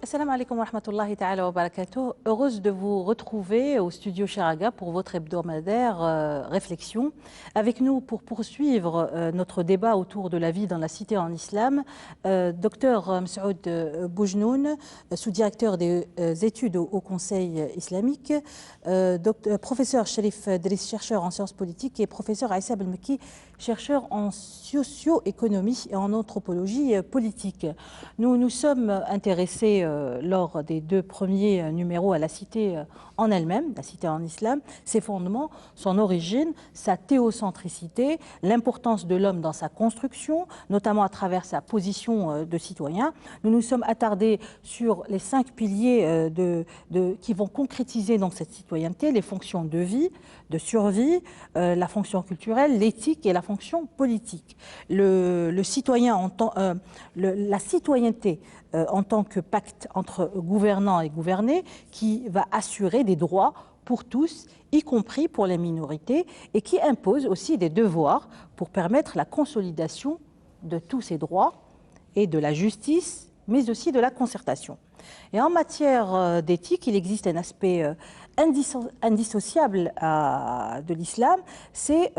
Assalamu alaikum wa rahmatullahi ta'ala wa barakatuh. Heureuse de vous retrouver au studio Charaga pour votre hebdomadaire réflexion. Avec nous pour poursuivre notre débat autour de la vie dans la cité en islam, Dr Msaoud Boujnoun, sous-directeur des études au Conseil islamique, professeur Sherif Driss, chercheur en sciences politiques, et professeur Aïssa Belmeki, chercheur en socio-économie et en anthropologie politique. Nous nous sommes intéressés lors des deux premiers numéros à la cité en elle-même, la cité en islam, ses fondements, son origine, sa théocentricité, l'importance de l'homme dans sa construction, notamment à travers sa position de citoyen. Nous nous sommes attardés sur les 5 piliers qui vont concrétiser donc cette citoyenneté, les fonctions de vie, de survie, la fonction culturelle, l'éthique et la fonction politique. Le citoyen la citoyenneté en tant que pacte entre gouvernants et gouvernés qui va assurer des droits pour tous, y compris pour les minorités, et qui impose aussi des devoirs pour permettre la consolidation de tous ces droits et de la justice, mais aussi de la concertation. Et en matière d'éthique, il existe un aspect indissociable de l'islam, c'est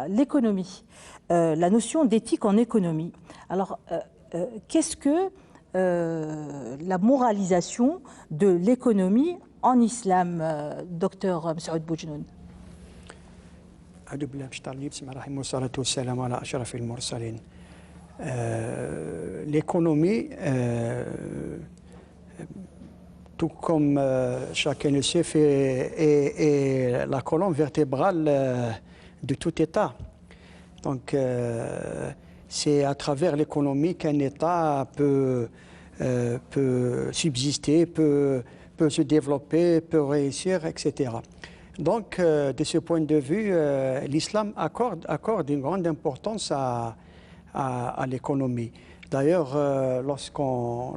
l'économie, la notion d'éthique en économie. Alors, qu'est-ce que la moralisation de l'économie en islam, docteur Msaoud Boujnoun? L'économie, tout comme chacun le sait, est la colonne vertébrale de tout État. Donc, c'est à travers l'économie qu'un État peut subsister, peut se développer, peut réussir, etc. Donc, de ce point de vue, l'islam accorde une grande importance à l'économie. D'ailleurs, lorsqu'on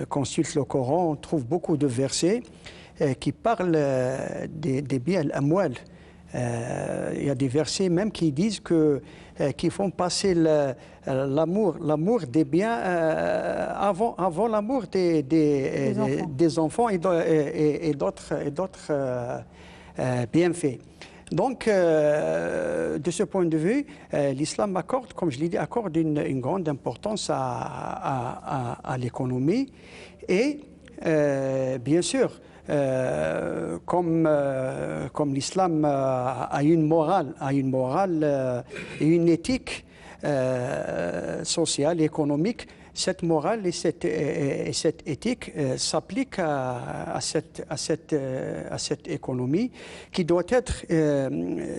consulte le Coran, on trouve beaucoup de versets qui parlent des biens, l'amwal. Il y a des versets même qui disent qui font passer l'amour des biens avant l'amour des enfants et d'autres bienfaits. Donc, de ce point de vue, l'islam accorde, comme je l'ai dit, une grande importance à l'économie. Et bien sûr, comme l'islam a une morale et une éthique sociale et économique, cette morale et cette éthique s'appliquent à cette économie qui doit être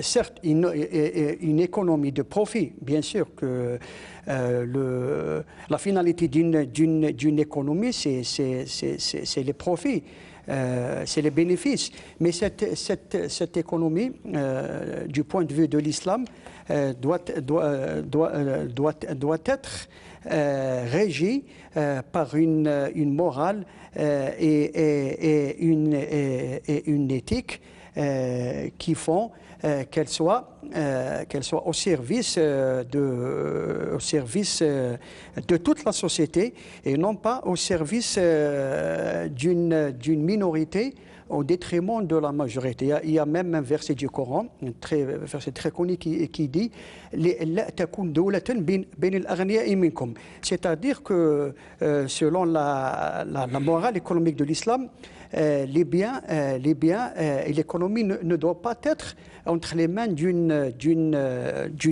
certes une économie de profit. Bien sûr que la finalité d'une économie, c'est les profits. C'est les bénéfices. Mais cette économie, du point de vue de l'islam, doit être régie par une morale et une éthique qui font qu'elle soit au service de toute la société et non pas au service d'une minorité au détriment de la majorité. Il y a même un verset du Coran, un verset très connu qui dit c'est-à-dire que selon la morale économique de l'islam, les biens et l'économie ne doivent pas être entre les mains d'une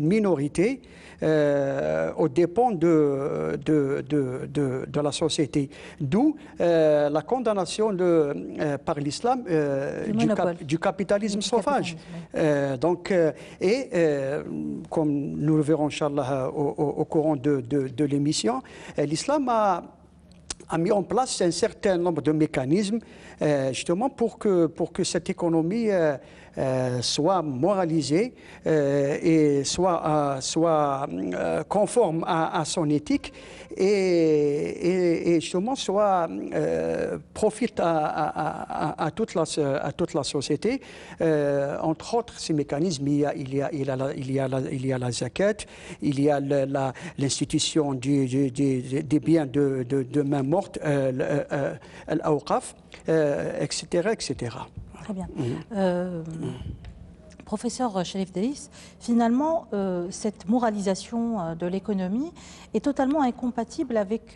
minorité aux dépens de la société. D'où la condamnation par l'islam du capitalisme sauvage. Comme nous le verrons, Inch'Allah, au courant de l'émission, l'islam a mis en place un certain nombre de mécanismes justement pour que cette économie soit moralisé et soit conforme à son éthique et justement soit profite à toute la société. Entre autres, ces mécanismes, il y a la zakat, il y a l'institution des biens de main morte, l'awqaf, etc., etc. Très bien. Professeur Cherif Delis, finalement, cette moralisation de l'économie est totalement incompatible avec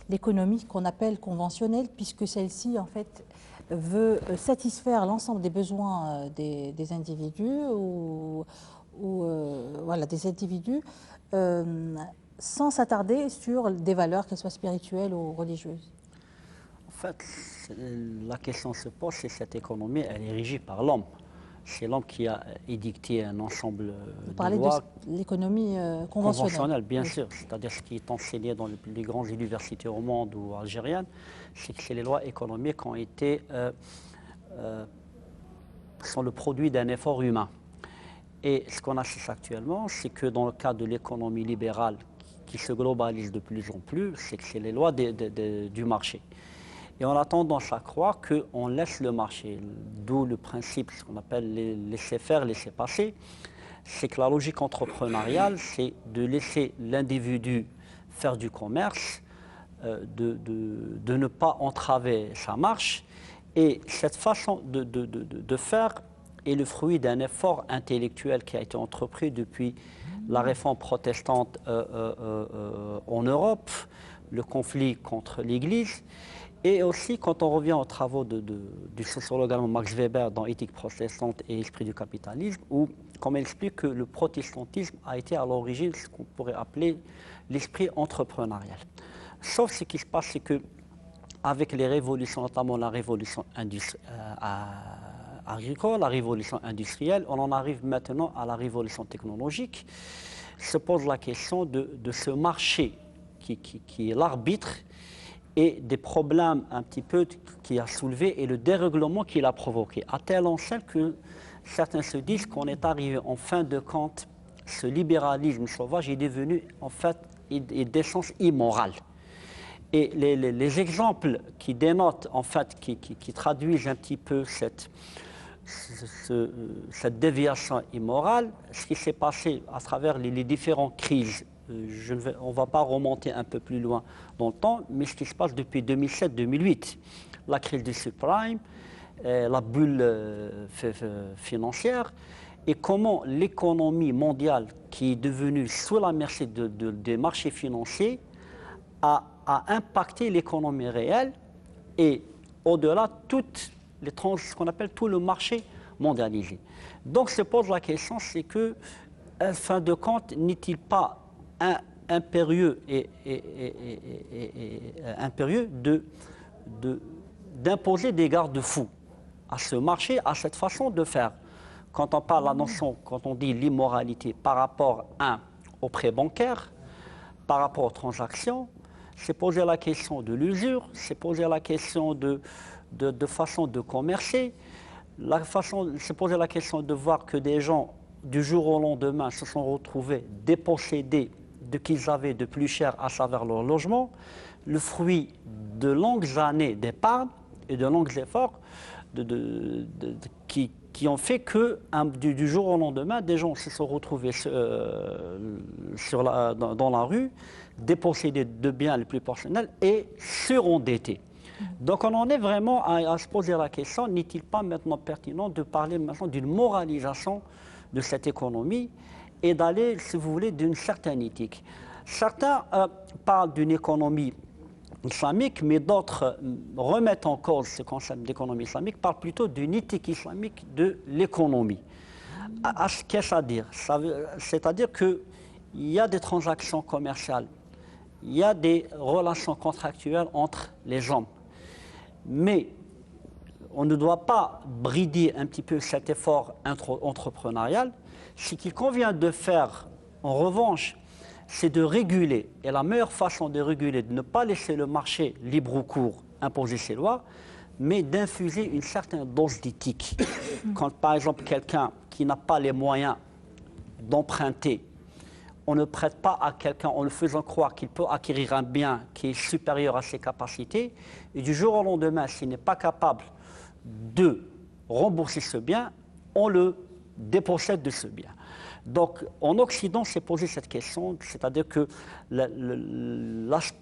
l'économie qu'on appelle conventionnelle, puisque celle-ci, en fait, veut satisfaire l'ensemble des besoins des individus voilà, des individus sans s'attarder sur des valeurs, qu'elles soient spirituelles ou religieuses. En fait, la question se pose, c'est cette économie, elle est régie par l'homme. C'est l'homme qui a édicté un ensemble de lois. Vous parlez de l'économie conventionnelle. Bien sûr. C'est-à-dire ce qui est enseigné dans les grandes universités au monde ou algériennes, c'est que les lois économiques qui ont été sont le produit d'un effort humain. Et ce qu'on assiste actuellement, c'est que dans le cadre de l'économie libérale qui se globalise de plus en plus, c'est que c'est les lois du marché. Et on a tendance à croire qu'on laisse le marché, d'où le principe, ce qu'on appelle laisser faire, laisser passer. C'est que la logique entrepreneuriale, c'est de laisser l'individu faire du commerce, de ne pas entraver sa marche. Et cette façon de faire est le fruit d'un effort intellectuel qui a été entrepris depuis la réforme protestante en Europe, le conflit contre l'Église. Et aussi, quand on revient aux travaux du sociologue allemand Max Weber dans Éthique protestante et Esprit du capitalisme, où, comme il explique que le protestantisme a été à l'origine ce qu'on pourrait appeler l'esprit entrepreneurial. Sauf ce qui se passe, c'est que avec les révolutions, notamment la révolution agricole, la révolution industrielle, on en arrive maintenant à la révolution technologique, se pose la question de ce marché qui est l'arbitre et des problèmes un petit peu qu'il a soulevé et le dérèglement qu'il a provoqué, à telle enseigne que certains se disent qu'on est arrivé en fin de compte, ce libéralisme sauvage est devenu en fait d'essence immorale. Et les exemples qui dénotent, en fait, qui traduisent un petit peu cette déviation immorale, ce qui s'est passé à travers les différentes crises. On ne va pas remonter un peu plus loin dans le temps, mais ce qui se passe depuis 2007-2008, la crise du subprime, la bulle financière, et comment l'économie mondiale, qui est devenue sous la merci des marchés financiers, a impacté l'économie réelle et au-delà ce qu'on appelle tout le marché mondialisé. Donc se pose la question, c'est que, en fin de compte, n'est-il pas impérieux d'imposer des garde-fous à ce marché, à cette façon de faire. Quand on parle la notion, quand on dit l'immoralité par rapport au prêt bancaire, par rapport aux transactions, c'est poser la question de l'usure, c'est poser la question de façon de commercer, c'est poser la question de voir que des gens, du jour au lendemain, se sont retrouvés dépossédés de ce qu'ils avaient de plus cher, à savoir leur logement, le fruit de longues années d'épargne et de longs efforts qui ont fait que du jour au lendemain, des gens se sont retrouvés dans la rue, dépossédés de biens les plus personnels et surendettés. Donc on en est vraiment à se poser la question, n'est-il pas maintenant pertinent de parler maintenant d'une moralisation de cette économie et d'aller, si vous voulez, d'une certaine éthique. Certains parlent d'une économie islamique, mais d'autres remettent en cause ce concept d'économie islamique, parlent plutôt d'une éthique islamique de l'économie. Qu'est-ce à dire? C'est-à-dire qu'il y a des transactions commerciales, il y a des relations contractuelles entre les hommes, mais on ne doit pas brider un petit peu cet effort entrepreneurial. Ce qu'il convient de faire, en revanche, c'est de réguler. Et la meilleure façon de réguler, de ne pas laisser le marché libre ou court imposer ses lois, mais d'infuser une certaine dose d'éthique. Quand par exemple quelqu'un qui n'a pas les moyens d'emprunter, on ne prête pas à quelqu'un en le faisant croire qu'il peut acquérir un bien qui est supérieur à ses capacités, et du jour au lendemain, s'il n'est pas capable de rembourser ce bien, on le dépossède de ce bien. Donc, en Occident, s'est posé cette question, c'est-à-dire que l'absence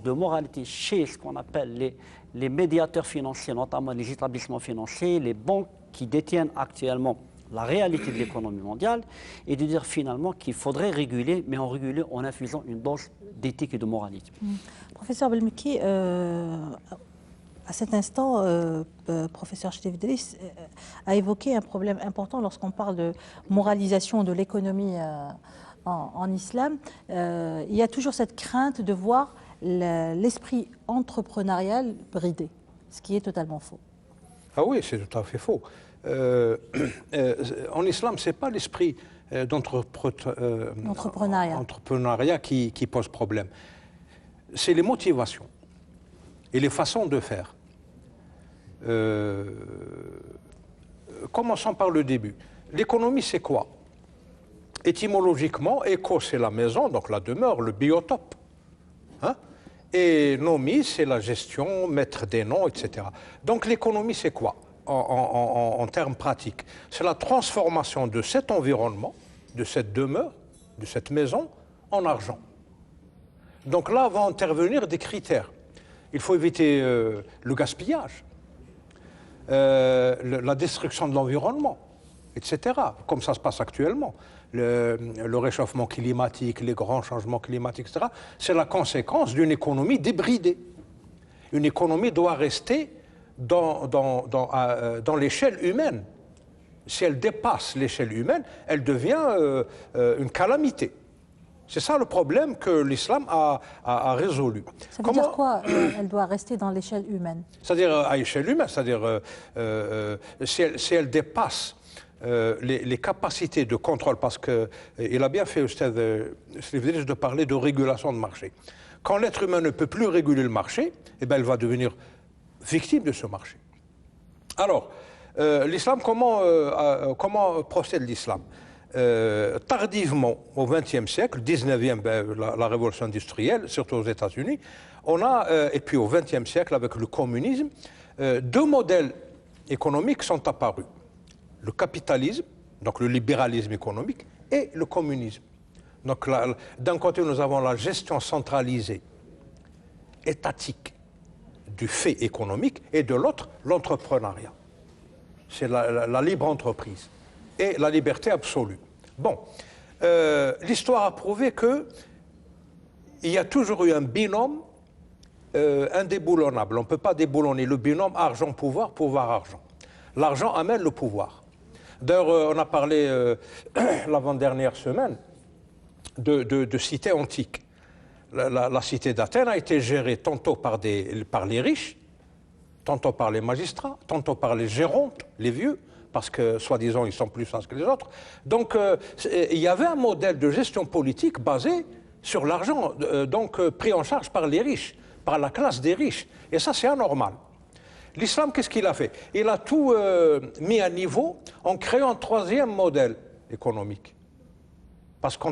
de moralité chez ce qu'on appelle les médiateurs financiers, notamment les établissements financiers, les banques qui détiennent actuellement la réalité de l'économie mondiale, et de dire finalement qu'il faudrait réguler, mais en réguler en infusant une dose d'éthique et de moralité. Professeur Belmeki, à cet instant, professeur Cherif Driss a évoqué un problème important lorsqu'on parle de moralisation de l'économie en islam. Il y a toujours cette crainte de voir l'esprit entrepreneurial bridé, ce qui est totalement faux. Ah oui, c'est tout à fait faux. En islam, ce n'est pas l'esprit d'entrepreneuriat qui pose problème. C'est les motivations et les façons de faire. Commençons par le début. L'économie, c'est quoi? Étymologiquement, éco, c'est la maison, donc la demeure, le biotope. Hein? Et nomi, c'est la gestion, mettre des noms, etc. Donc l'économie, c'est quoi en termes pratiques? C'est la transformation de cet environnement, de cette demeure, de cette maison, en argent. Donc là vont intervenir des critères. Il faut éviter le gaspillage, la destruction de l'environnement, etc., comme ça se passe actuellement. Le réchauffement climatique, les grands changements climatiques, etc., c'est la conséquence d'une économie débridée. Une économie doit rester dans l'échelle humaine. Si elle dépasse l'échelle humaine, elle devient une calamité. C'est ça le problème que l'islam a résolu. Ça veut dire quoi, elle doit rester dans l'échelle humaine? C'est-à-dire à échelle humaine, c'est-à-dire si elle dépasse les capacités de contrôle, parce qu'il a bien fait, Oustaz Cherif Driss, de parler de régulation de marché. Quand l'être humain ne peut plus réguler le marché, eh bien, elle va devenir victime de ce marché. Alors, l'islam, comment procède l'islam? Tardivement, au XXe siècle, 19e, la révolution industrielle, surtout aux États-Unis, on a, et puis au XXe siècle, avec le communisme, deux modèles économiques sont apparus. Le capitalisme, donc le libéralisme économique, et le communisme. Donc d'un côté, nous avons la gestion centralisée, étatique, du fait économique, et de l'autre, l'entrepreneuriat. C'est la libre entreprise et la liberté absolue. Bon, l'histoire a prouvé qu'il y a toujours eu un binôme indéboulonnable. On ne peut pas déboulonner le binôme argent-pouvoir, pouvoir-argent. L'argent amène le pouvoir. D'ailleurs, on a parlé l'avant-dernière semaine de cités antiques. La cité d'Athènes a été gérée tantôt par les riches, tantôt par les magistrats, tantôt par les gérontes, les vieux, parce que, soi-disant, ils sont plus sages que les autres. Donc, il y avait un modèle de gestion politique basé sur l'argent, donc pris en charge par les riches, par la classe des riches. Et ça, c'est anormal. L'islam, qu'est-ce qu'il a fait? Il a tout mis à niveau en créant un troisième modèle économique. Parce que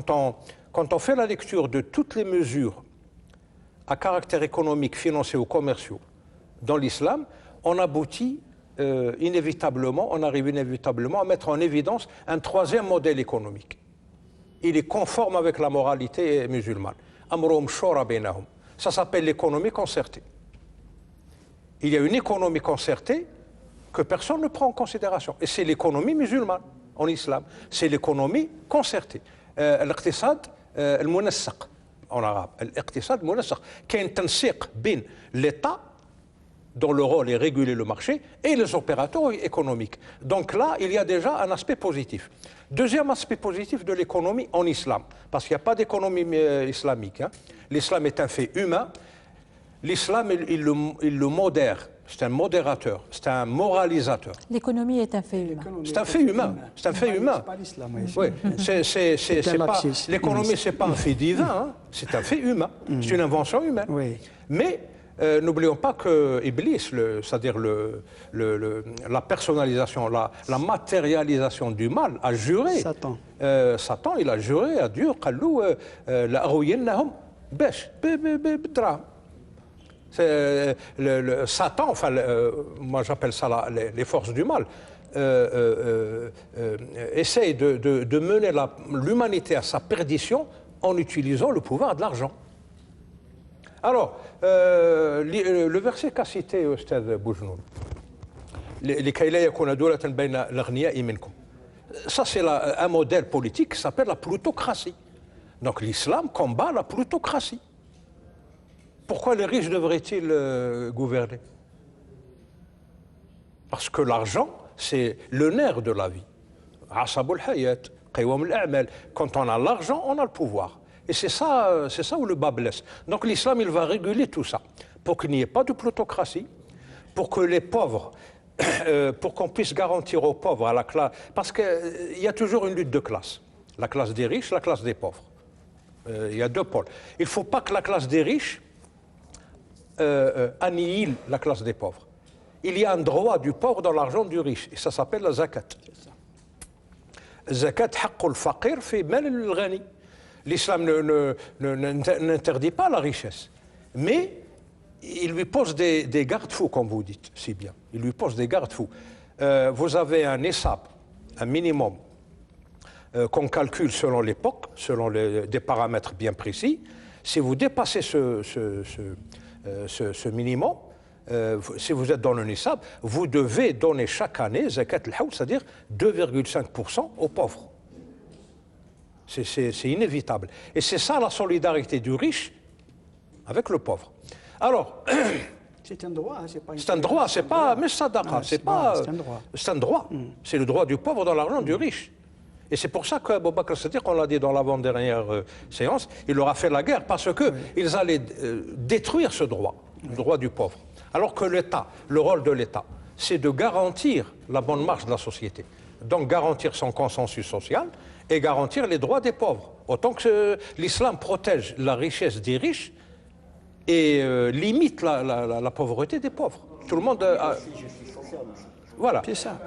quand on fait la lecture de toutes les mesures à caractère économique, financier ou commerciaux dans l'islam, on aboutit on arrive inévitablement à mettre en évidence un troisième modèle économique. Il est conforme avec la moralité musulmane. Amrum shura bainahum. Ça s'appelle l'économie concertée. Il y a une économie concertée que personne ne prend en considération. Et c'est l'économie musulmane en islam. C'est l'économie concertée. L'iqtisad al-munassaq en arabe. L'iqtisad al-munassaq. Qui est un tansiq bin l'État, dont le rôle est réguler le marché, et les opérateurs économiques. Donc là, il y a déjà un aspect positif. Deuxième aspect positif de l'économie en islam, parce qu'il n'y a pas d'économie islamique. Hein. L'islam est un fait humain. L'islam, il le modère. C'est un modérateur, c'est un moralisateur. L'économie est un fait humain. C'est un fait humain. C'est un fait humain. C'est pas l'islam. Oui, l'économie, c'est pas un fait divin, hein. C'est un fait humain. C'est une invention humaine. Oui. Mais N'oublions pas que Iblis, c'est-à-dire la personnalisation, la matérialisation du mal, a juré. Satan. Satan, il a juré à Dieu, Satan, enfin, moi j'appelle ça les forces du mal, essaye de mener l'humanité à sa perdition en utilisant le pouvoir de l'argent. Alors, le verset qu'a cité Ustad Boujnoun, ça c'est un modèle politique qui s'appelle la plutocratie. Donc l'islam combat la plutocratie. Pourquoi les riches devraient-ils gouverner? Parce que l'argent, c'est le nerf de la vie. Quand on a l'argent, on a le pouvoir. Et c'est ça où le bas blesse. Donc l'islam, il va réguler tout ça, pour qu'il n'y ait pas de plutocratie, pour que les pauvres, pour qu'on puisse garantir aux pauvres, à la classe, parce qu'il y a toujours une lutte de classe. La classe des riches, la classe des pauvres. Il y a deux pôles. Il ne faut pas que la classe des riches annihile la classe des pauvres. Il y a un droit du pauvre dans l'argent du riche, et ça s'appelle la zakat. Zakat haqqul faqir fi mal al-ghani. L'islam n'interdit pas la richesse, mais il lui pose des garde-fous, comme vous dites si bien. Il lui pose des garde-fous. Vous avez un nisab, un minimum, qu'on calcule selon l'époque, selon des paramètres bien précis. Si vous dépassez ce minimum, si vous êtes dans le nisab, vous devez donner chaque année zakat al-hawl, c'est-à-dire 2,5% aux pauvres. C'est inévitable. Et c'est ça la solidarité du riche avec le pauvre. Alors, c'est un droit, c'est pas une... C'est un droit, c'est pas... Mais sadaqa, c'est pas... C'est un droit. C'est un droit. C'est le droit du pauvre dans l'argent du riche. Et c'est pour ça qu'Abou Bakr Siddiq, on l'a dit dans l'avant-dernière séance, il leur a fait la guerre parce qu'ils allaient détruire ce droit, le droit du pauvre. Alors que l'État, le rôle de l'État, c'est de garantir la bonne marche de la société. Donc garantir son consensus social et garantir les droits des pauvres. Autant que l'islam protège la richesse des riches et limite la pauvreté des pauvres. Tout le monde voilà. C'est ça.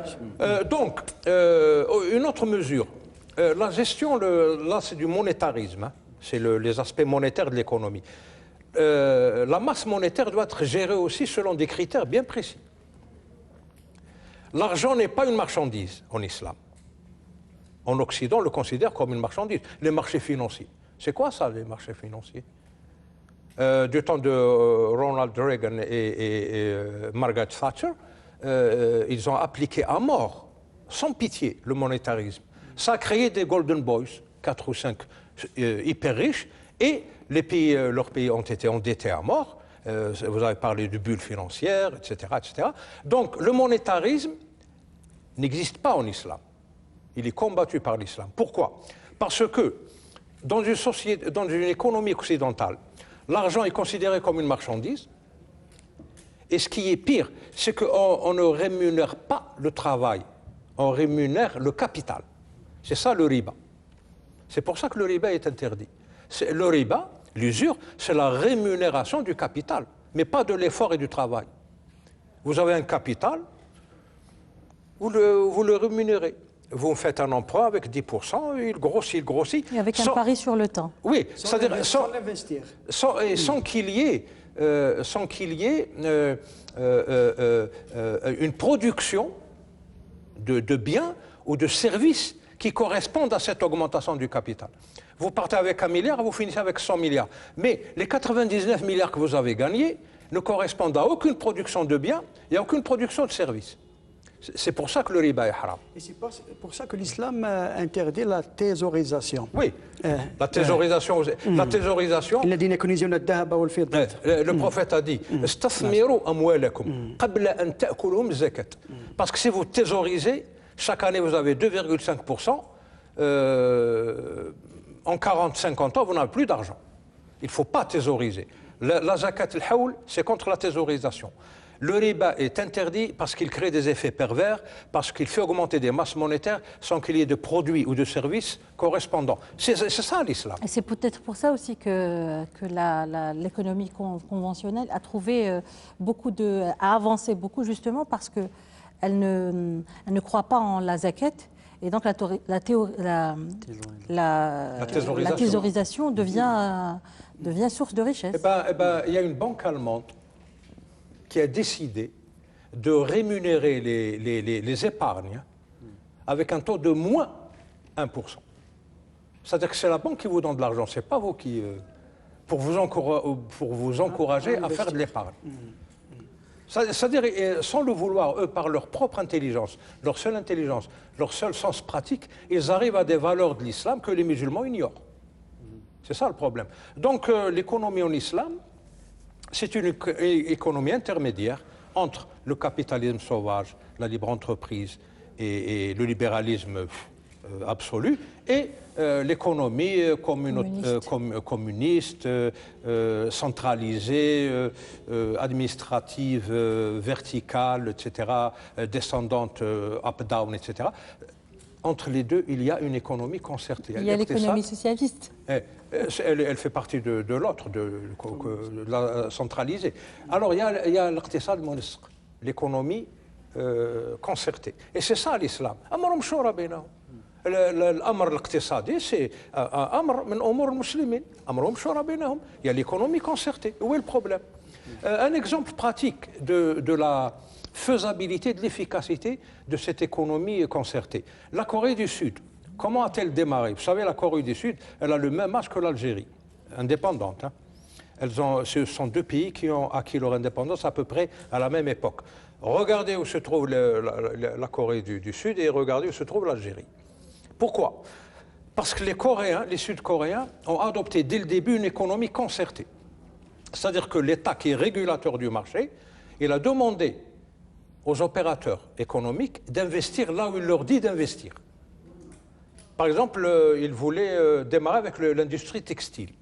Donc, une autre mesure. La gestion, là c'est du monétarisme, hein. C'est les aspects monétaires de l'économie. La masse monétaire doit être gérée aussi selon des critères bien précis. L'argent n'est pas une marchandise en islam. En Occident, on le considère comme une marchandise. Les marchés financiers. C'est quoi ça, les marchés financiers? Du temps de Ronald Reagan et Margaret Thatcher, ils ont appliqué à mort, sans pitié, le monétarisme. Ça a créé des Golden Boys, 4 ou 5 hyper riches, et leurs pays ont été endettés à mort. Vous avez parlé de bulles financières, etc., etc. Donc le monétarisme n'existe pas en islam. Il est combattu par l'islam. Pourquoi? Parce que dans une économie occidentale, l'argent est considéré comme une marchandise. Et ce qui est pire, c'est qu'on ne rémunère pas le travail, on rémunère le capital. C'est ça le riba. C'est pour ça que le riba est interdit. Le riba, l'usure, c'est la rémunération du capital, mais pas de l'effort et du travail. Vous avez un capital, vous le rémunérez. Vous faites un emprunt avec 10%, il grossit. Et avec un pari sur le temps. Oui, c'est-à-dire sans l'investir. Sans qu'il y ait, une production de biens ou de services qui correspondent à cette augmentation du capital. Vous partez avec 1 milliard, vous finissez avec 100 milliards. Mais les 99 milliards que vous avez gagnés ne correspondent à aucune production de biens et à aucune production de services. C'est pour ça que le riba est haram. Et c'est pour ça que l'islam interdit la thésaurisation. Oui, la thésaurisation. La thésaurisation. Le prophète a dit parce que si vous thésaurisez, chaque année vous avez 2,5%, en 40-50 ans vous n'avez plus d'argent. Il ne faut pas thésauriser. La zakat al-hawl, c'est contre la thésaurisation. Le riba est interdit parce qu'il crée des effets pervers, parce qu'il fait augmenter des masses monétaires sans qu'il y ait de produits ou de services correspondants. C'est ça l'islam. Et c'est peut-être pour ça aussi que l'économie conventionnelle a trouvé a avancé beaucoup justement parce qu'elle ne croit pas en la zakat. Et donc la thésaurisation devient source de richesse. Il y a une banque allemande qui a décidé de rémunérer les épargnes avec un taux de moins 1%. C'est-à-dire que c'est la banque qui vous donne de l'argent, ce n'est pas vous qui... pour vous encourager à faire de l'épargne. C'est-à-dire, sans le vouloir, eux, par leur propre intelligence, leur seul sens pratique, ils arrivent à des valeurs de l'islam que les musulmans ignorent. C'est ça le problème. Donc, l'économie en islam, c'est une économie intermédiaire entre le capitalisme sauvage, la libre entreprise et le libéralisme absolu, et l'économie communiste, centralisée, administrative, verticale, etc., descendante, up-down, etc. Entre les deux, il y a une économie concertée. Il y a l'économie socialiste. Elle fait partie de l'autre, de la centralisée. Alors, il y a l'iqtisad monisq, l'économie concertée. Et c'est ça l'islam. الامر الاقتصادي سي امر من امور المسلمين امرهم شورى بينهم il y a l'économie concertée où est le problème un exemple pratique de la faisabilité de l'efficacité de cette économie concertée la Corée du Sud comment a-t-elle démarré? Vous savez, la Corée du Sud, elle a le même âge que l'Algérie, indépendante, hein. Ce sont deux pays qui ont acquis leur indépendance à peu près à la même époque. Regardez où se trouve la Corée du Sud et regardez où se trouve l'Algérie. Pourquoi? Parce que les Coréens, les Sud-Coréens, ont adopté dès le début une économie concertée. C'est-à-dire que l'État, qui est régulateur du marché, il a demandé aux opérateurs économiques d'investir là où il leur dit d'investir. Par exemple, il voulait démarrer avec l'industrie textile,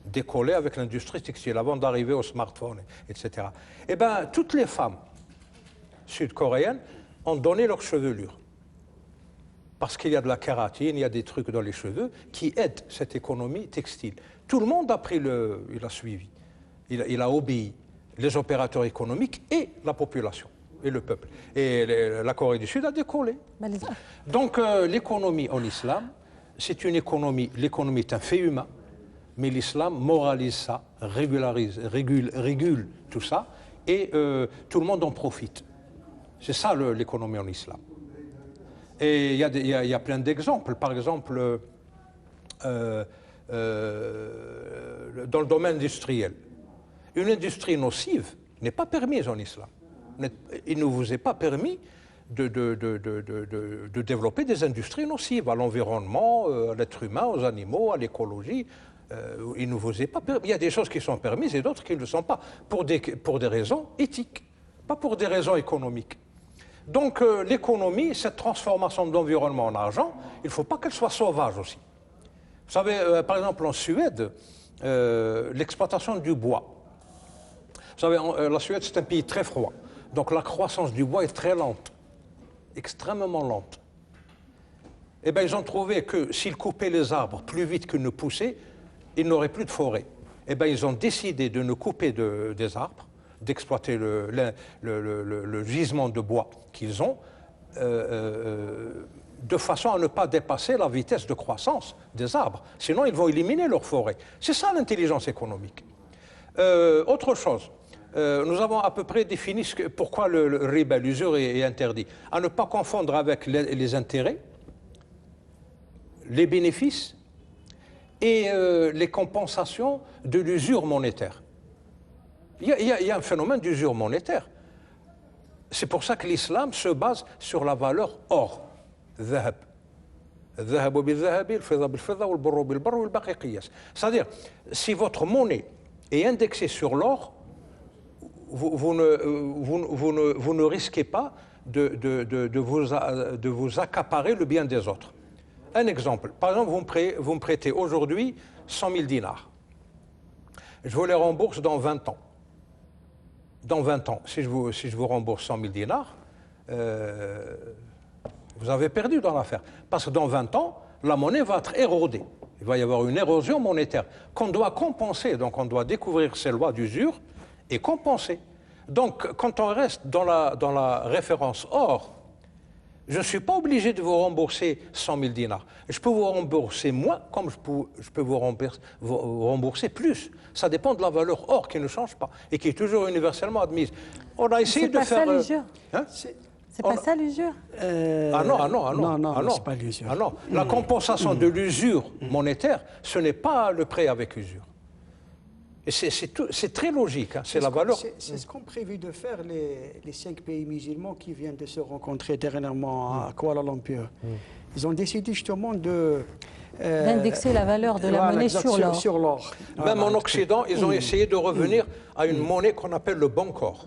décoller avec l'industrie textile avant d'arriver au smartphone, etc. Eh bien, toutes les femmes sud-coréennes ont donné leur chevelure. Parce qu'il y a de la kératine, il y a des trucs dans les cheveux qui aident cette économie textile. Tout le monde a il a suivi, il a obéi, les opérateurs économiques et la population, et le peuple. Et la Corée du Sud a décollé. Donc l'économie en islam, c'est une économie, l'économie est un fait humain, mais l'islam moralise ça, régule tout ça, et tout le monde en profite. C'est ça l'économie en islam. Et il y a plein d'exemples. Par exemple, dans le domaine industriel, une industrie nocive n'est pas permise en islam. Il ne vous est pas permis de développer des industries nocives à l'environnement, à l'être humain, aux animaux, à l'écologie. Il ne vous est pas permis. Il y a des choses qui sont permises et d'autres qui ne le sont pas, pour des raisons éthiques, pas pour des raisons économiques. Donc l'économie, cette transformation de l'environnement en argent, il ne faut pas qu'elle soit sauvage aussi. Vous savez, par exemple en Suède, l'exploitation du bois. Vous savez, la Suède c'est un pays très froid, donc la croissance du bois est très lente, extrêmement lente. Eh bien ils ont trouvé que s'ils coupaient les arbres plus vite qu'ils ne poussaient, ils n'auraient plus de forêt. Eh bien ils ont décidé de ne couper des arbres, d'exploiter le gisement de bois qu'ils ont, de façon à ne pas dépasser la vitesse de croissance des arbres. Sinon, ils vont éliminer leur forêt. C'est ça l'intelligence économique. Autre chose, nous avons à peu près défini pourquoi le riba, l'usure est interdit. À ne pas confondre avec les intérêts, les bénéfices et les compensations de l'usure monétaire. Il y a un phénomène d'usure monétaire. C'est pour ça que l'islam se base sur la valeur or. C'est-à-dire, si votre monnaie est indexée sur l'or, vous ne risquez pas de vous accaparer le bien des autres. Un exemple, par exemple, vous me prêtez aujourd'hui 100 000 dinars. Je vous les rembourse dans 20 ans. dans 20 ans, si je vous rembourse 100 000 dinars, vous avez perdu dans l'affaire. Parce que dans 20 ans, la monnaie va être érodée. Il va y avoir une érosion monétaire qu'on doit compenser. Donc on doit découvrir ces lois d'usure et compenser. Donc quand on reste dans la référence or, je ne suis pas obligé de vous rembourser 100 000 dinars. Je peux vous rembourser moins, comme je peux vous rembourser plus. Ça dépend de la valeur or qui ne change pas et qui est toujours universellement admise. On a essayé de faire... C'est pas ça l'usure? Ah non, c'est pas l'usure. Ah non, la compensation de l'usure monétaire, ce n'est pas le prêt avec usure. Et c'est très logique, hein, c'est la valeur. C'est ce qu'ont prévu de faire les 5 pays musulmans qui viennent de se rencontrer dernièrement à Kuala Lumpur. Ils ont décidé justement d'indexer la valeur de la monnaie sur l'or. Même en Occident, ils ont essayé de revenir à une monnaie qu'on appelle le bancor.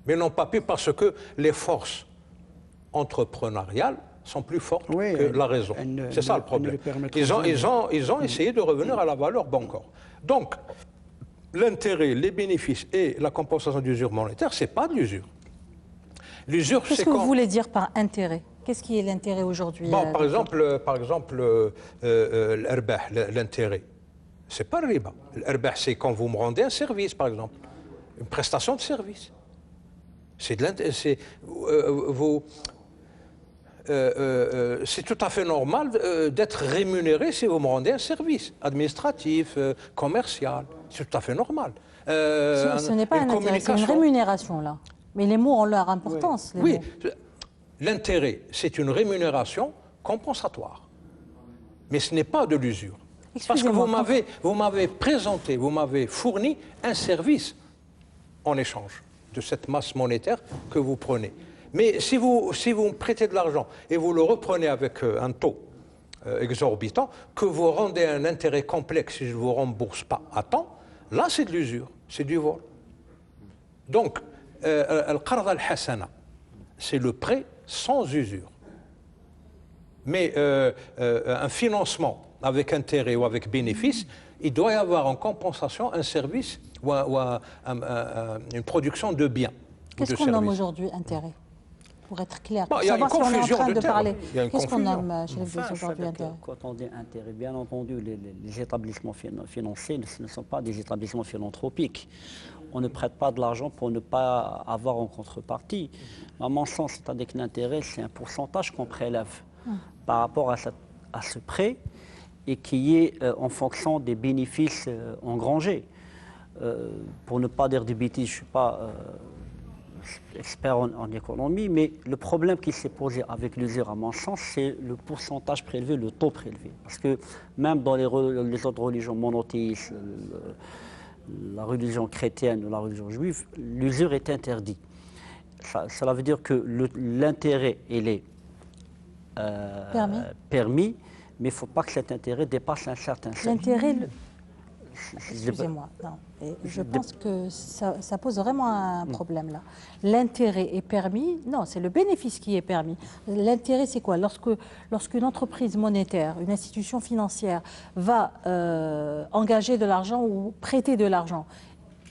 Mais n'ont pas pu parce que les forces entrepreneuriales sont plus fortes que la raison. C'est ça le problème. Ils ont essayé de revenir à la valeur bancor. Donc, l'intérêt, les bénéfices et la compensation d'usure monétaire, ce n'est pas de l'usure. L'usure, c'est quand... Qu'est-ce que vous voulez dire par intérêt? Qu'est-ce qui est l'intérêt aujourd'hui? Par exemple, l'erbah, l'intérêt, ce n'est pas le riba. L'erbah, c'est quand vous me rendez un service, par exemple, une prestation de service. C'est tout à fait normal d'être rémunéré si vous me rendez un service administratif, commercial. C'est tout à fait normal. Ce n'est pas un intérêt, c'est une rémunération, là. Mais les mots ont leur importance. Oui, l'intérêt, c'est une rémunération compensatoire. Mais ce n'est pas de l'usure. Parce que vous m'avez présenté, vous m'avez fourni un service en échange de cette masse monétaire que vous prenez. Mais si vous me prêtez de l'argent et vous le reprenez avec un taux exorbitant, que vous rendez un intérêt complexe si je ne vous rembourse pas à temps, là c'est de l'usure, c'est du vol. Donc, al-qard al-hasana, c'est le prêt sans usure. Mais un financement avec intérêt ou avec bénéfice, il doit y avoir en compensation un service ou une production de biens. Qu'est-ce qu'on nomme aujourd'hui intérêt? Pour être clair, pour il y a une savoir si on est en confusion train de termes. parler. Qu'est-ce qu'on nomme chez les Bleues aujourd'hui intérêt? Quand on dit intérêt, bien entendu, les établissements financiers ne sont pas des établissements philanthropiques. On ne prête pas de l'argent pour ne pas avoir en contrepartie. À mon sens, c'est-à-dire que l'intérêt, c'est un pourcentage qu'on prélève par rapport à ce prêt et qui est en fonction des bénéfices engrangés. Pour ne pas dire des bêtises, je ne suis pas expert en économie, mais le problème qui s'est posé avec l'usure, à mon sens, c'est le pourcentage prélevé, le taux prélevé. Parce que même dans les autres religions monothéistes, la religion chrétienne ou la religion juive, l'usure est interdite. Cela veut dire que l'intérêt, il est permis, mais il ne faut pas que cet intérêt dépasse un certain seuil. L'intérêt, excusez-moi, je pense que ça pose vraiment un problème là. L'intérêt est permis, non, c'est le bénéfice qui est permis. L'intérêt, c'est quoi? Lorsqu'une entreprise monétaire, une institution financière va engager de l'argent ou prêter de l'argent,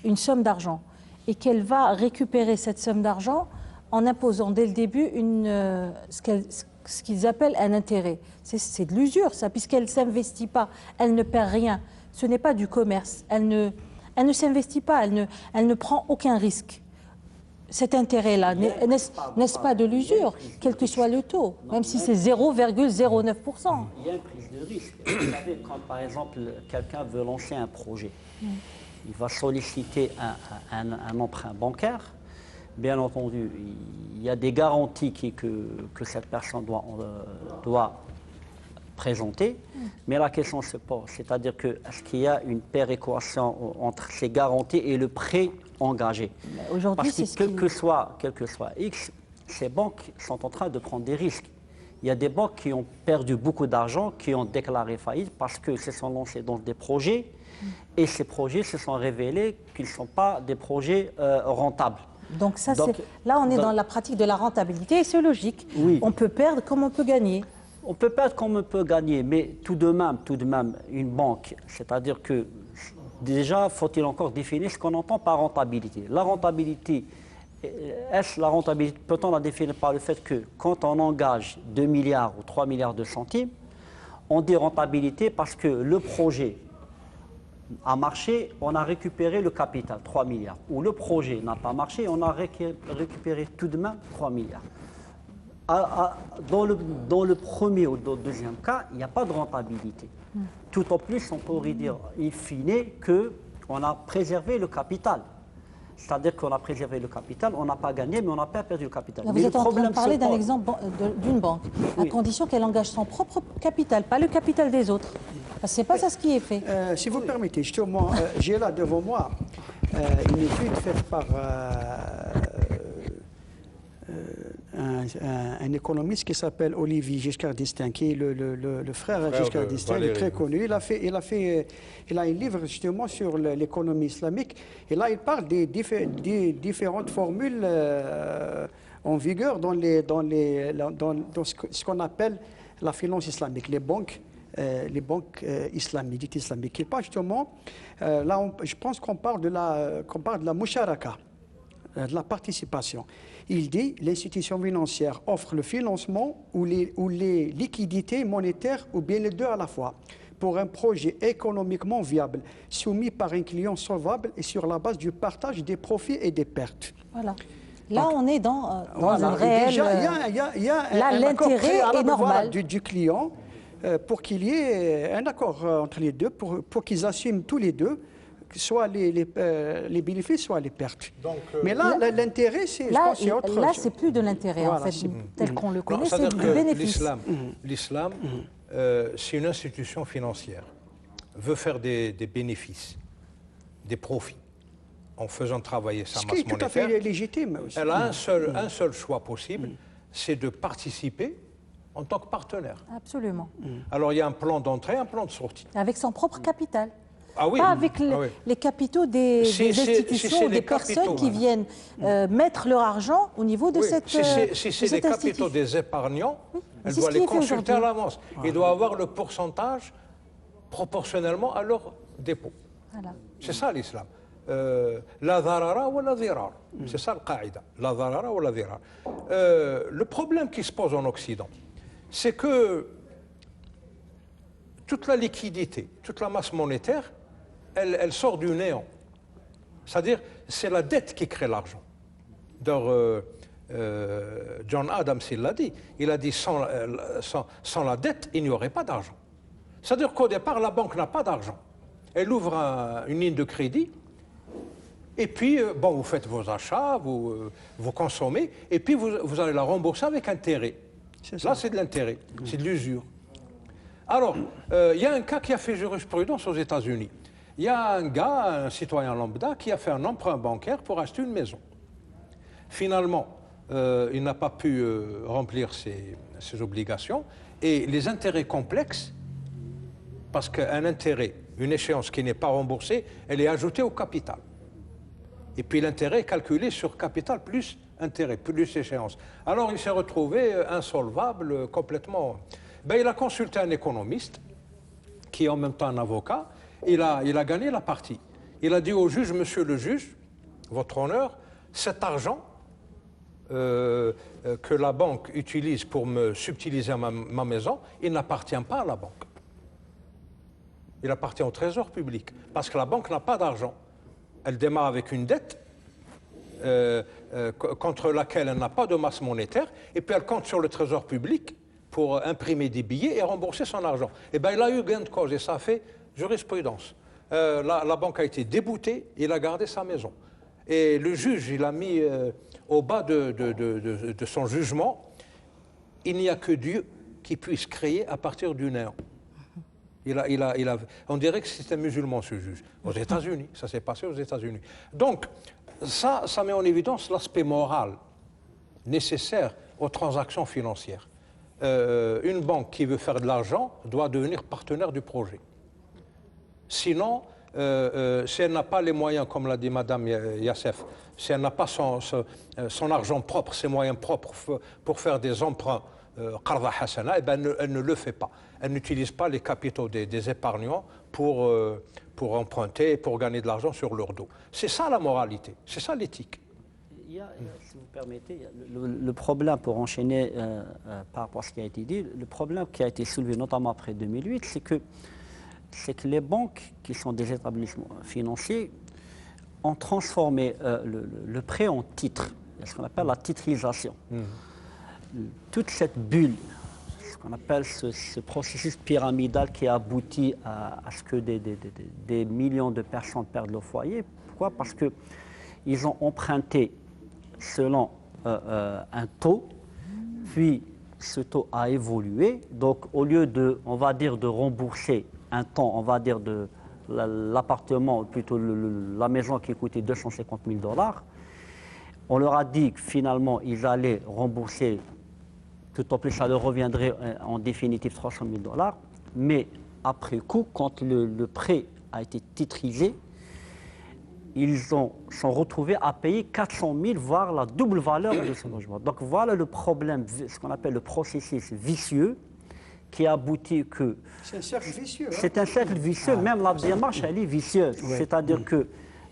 une somme d'argent, et qu'elle va récupérer cette somme d'argent en imposant dès le début ce qu'ils appellent un intérêt. C'est de l'usure, ça, puisqu'elle ne s'investit pas, elle ne perd rien. Ce n'est pas du commerce. Elle ne s'investit pas, elle ne prend aucun risque. Cet intérêt-là, n'est-ce pas de l'usure, quel que soit le taux, même si c'est 0,09%. Il y a une prise de risque. Vous savez, quand par exemple quelqu'un veut lancer un projet, il va solliciter un emprunt bancaire. Bien entendu, il y a des garanties que cette personne doit présenter, mais la question se pose, c'est-à-dire que est-ce qu'il y a une péréquation entre ces garanties et le prêt engagé? Aujourd'hui, parce que quel que soit X, ces banques sont en train de prendre des risques. Il y a des banques qui ont perdu beaucoup d'argent, qui ont déclaré faillite parce que se sont lancés dans des projets et ces projets se sont révélés qu'ils ne sont pas des projets rentables. Donc là, on est dans la pratique de la rentabilité et c'est logique. Oui. On peut perdre comme on peut gagner. On peut perdre comme on peut gagner, mais tout de même, une banque, c'est-à-dire que déjà, faut-il encore définir ce qu'on entend par rentabilité. La rentabilité, est-ce la rentabilité, peut-on la définir par le fait que quand on engage 2 milliards ou 3 milliards de centimes, on dit rentabilité parce que le projet a marché, on a récupéré le capital, 3 milliards. Ou le projet n'a pas marché, on a récupéré tout de même 3 milliards. Dans le premier ou dans le deuxième cas, il n'y a pas de rentabilité. Tout au plus, on pourrait dire, in fine, qu'on a préservé le capital. C'est-à-dire qu'on a préservé le capital, on n'a pas gagné, mais on n'a pas perdu le capital. Là, mais vous êtes en train de parler d'un pose- exemple d'une banque, à Oui. condition qu'elle engage son propre capital, pas le capital des autres. Parce que ce n'est pas ça ce qui est fait. Si vous permettez, justement, j'ai là devant moi une étude faite par un économiste qui s'appelle Olivier Giscard d'Estaing, qui est le frère Giscard de d'Estaing, il est Valéry. très connu. Il a un livre justement sur l'économie islamique. Et là, il parle des différentes formules en vigueur dans ce qu'on appelle la finance islamique, les banques islamiques, dites islamiques. Il parle justement, là, je pense qu'on parle de la musharaka, de la participation. Il dit l'institution financière offre le financement ou les liquidités monétaires ou bien les deux à la fois pour un projet économiquement viable, soumis par un client solvable et sur la base du partage des profits et des pertes. Voilà. Là, on est dans Voilà. une réelle... Déjà, il y a là, un accord l'intérêt préalable, est normal. voilà, du client pour qu'il y ait un accord entre les deux, pour qu'ils assument tous les deux, soit les bénéfices, soit les pertes. Donc, mais là, l'intérêt, c'est autre Là, chose. c'est plus de l'intérêt, en Voilà, fait, tel qu'on le non, connaît, c'est c'est-à-dire du que bénéfice. l'islam, c'est une institution financière, veut faire des bénéfices, des profits, en faisant travailler sa Ce masse qui est tout à monétaire. fait légitime aussi. Elle a un seul choix possible, c'est de participer en tant que partenaire. Absolument. Alors il y a un plan d'entrée, un plan de sortie. Avec son propre capital. Ah oui. Pas avec Ah oui. les capitaux des Si institutions c'est ou des les personnes capitaux, qui madame. viennent mettre leur argent au niveau de Oui, cette si c'est les capitaux des épargnants, Mais elle c'est doit ce qui les est fait consulter à aujourd'hui. l'avance. Il doit avoir le pourcentage proportionnellement à leur dépôt. Voilà. C'est ça l'islam. La dharara ou la dhirar. C'est ça le qaïda. La dharara ou la dhirar. Le problème qui se pose en Occident, c'est que toute la liquidité, toute la masse monétaire, elle sort du néant. C'est-à-dire, c'est la dette qui crée l'argent. John Adams, il l'a dit. Il a dit sans la dette, il n'y aurait pas d'argent. C'est-à-dire qu'au départ, la banque n'a pas d'argent. Elle ouvre une ligne de crédit, et puis, bon, vous faites vos achats, vous consommez, et puis vous allez la rembourser avec intérêt. Là, c'est de l'intérêt, c'est de l'usure. Alors, il y a un cas qui a fait jurisprudence aux États-Unis. Il y a un gars, un citoyen lambda, qui a fait un emprunt bancaire pour acheter une maison. Finalement, il n'a pas pu remplir ses obligations, et les intérêts complexes, parce qu'un intérêt, une échéance qui n'est pas remboursée, elle est ajoutée au capital. Et puis l'intérêt est calculé sur capital plus intérêt, plus échéance. Alors il s'est retrouvé insolvable complètement. Ben, il a consulté un économiste, qui est en même temps un avocat. Il a gagné la partie. Il a dit au juge, monsieur le juge, votre honneur, cet argent que la banque utilise pour me subtiliser ma maison, il n'appartient pas à la banque. Il appartient au trésor public, parce que la banque n'a pas d'argent. Elle démarre avec une dette contre laquelle elle n'a pas de masse monétaire, et puis elle compte sur le trésor public pour imprimer des billets et rembourser son argent. Et bien il a eu gain de cause, et ça a fait jurisprudence. La banque a été déboutée, il a gardé sa maison. Et le juge, il a mis au bas de son jugement, il n'y a que Dieu qui puisse créer à partir du néant. On dirait que c'est un musulman, ce juge. Aux États-Unis, ça s'est passé aux États-Unis. Donc, ça met en évidence l'aspect moral nécessaire aux transactions financières. Une banque qui veut faire de l'argent doit devenir partenaire du projet. Sinon, si elle n'a pas les moyens, comme l'a dit Madame Yassef, si elle n'a pas son argent propre, ses moyens propres pour faire des emprunts, qarda hasana, eh ben, elle ne le fait pas. Elle n'utilise pas les capitaux des épargnants pour emprunter, pour gagner de l'argent sur leur dos. C'est ça la moralité, c'est ça l'éthique. Si vous permettez, le problème, pour enchaîner par rapport à ce qui a été dit, le problème qui a été soulevé notamment après 2008, c'est que les banques, qui sont des établissements financiers, ont transformé le prêt en titre, ce qu'on appelle la titrisation. Toute cette bulle, ce qu'on appelle ce processus pyramidal qui aboutit à ce que des millions de personnes perdent leur foyer. Pourquoi? Parce qu'ils ont emprunté selon un taux, puis ce taux a évolué. Donc au lieu de, on va dire, de rembourser un temps, on va dire de l'appartement, plutôt la maison qui coûtait 250 000 $, on leur a dit que finalement ils allaient rembourser, tout au plus ça leur reviendrait en définitive 300 000 $, mais après coup, quand le prêt a été titrisé, ils sont retrouvés à payer 400 000, voire la double valeur de ce logement. Donc voilà le problème, ce qu'on appelle le processus vicieux, qui aboutit que... C'est un cercle vicieux. C'est un cercle vicieux, même la démarche, elle est vicieuse. Ouais. C'est-à-dire qu'il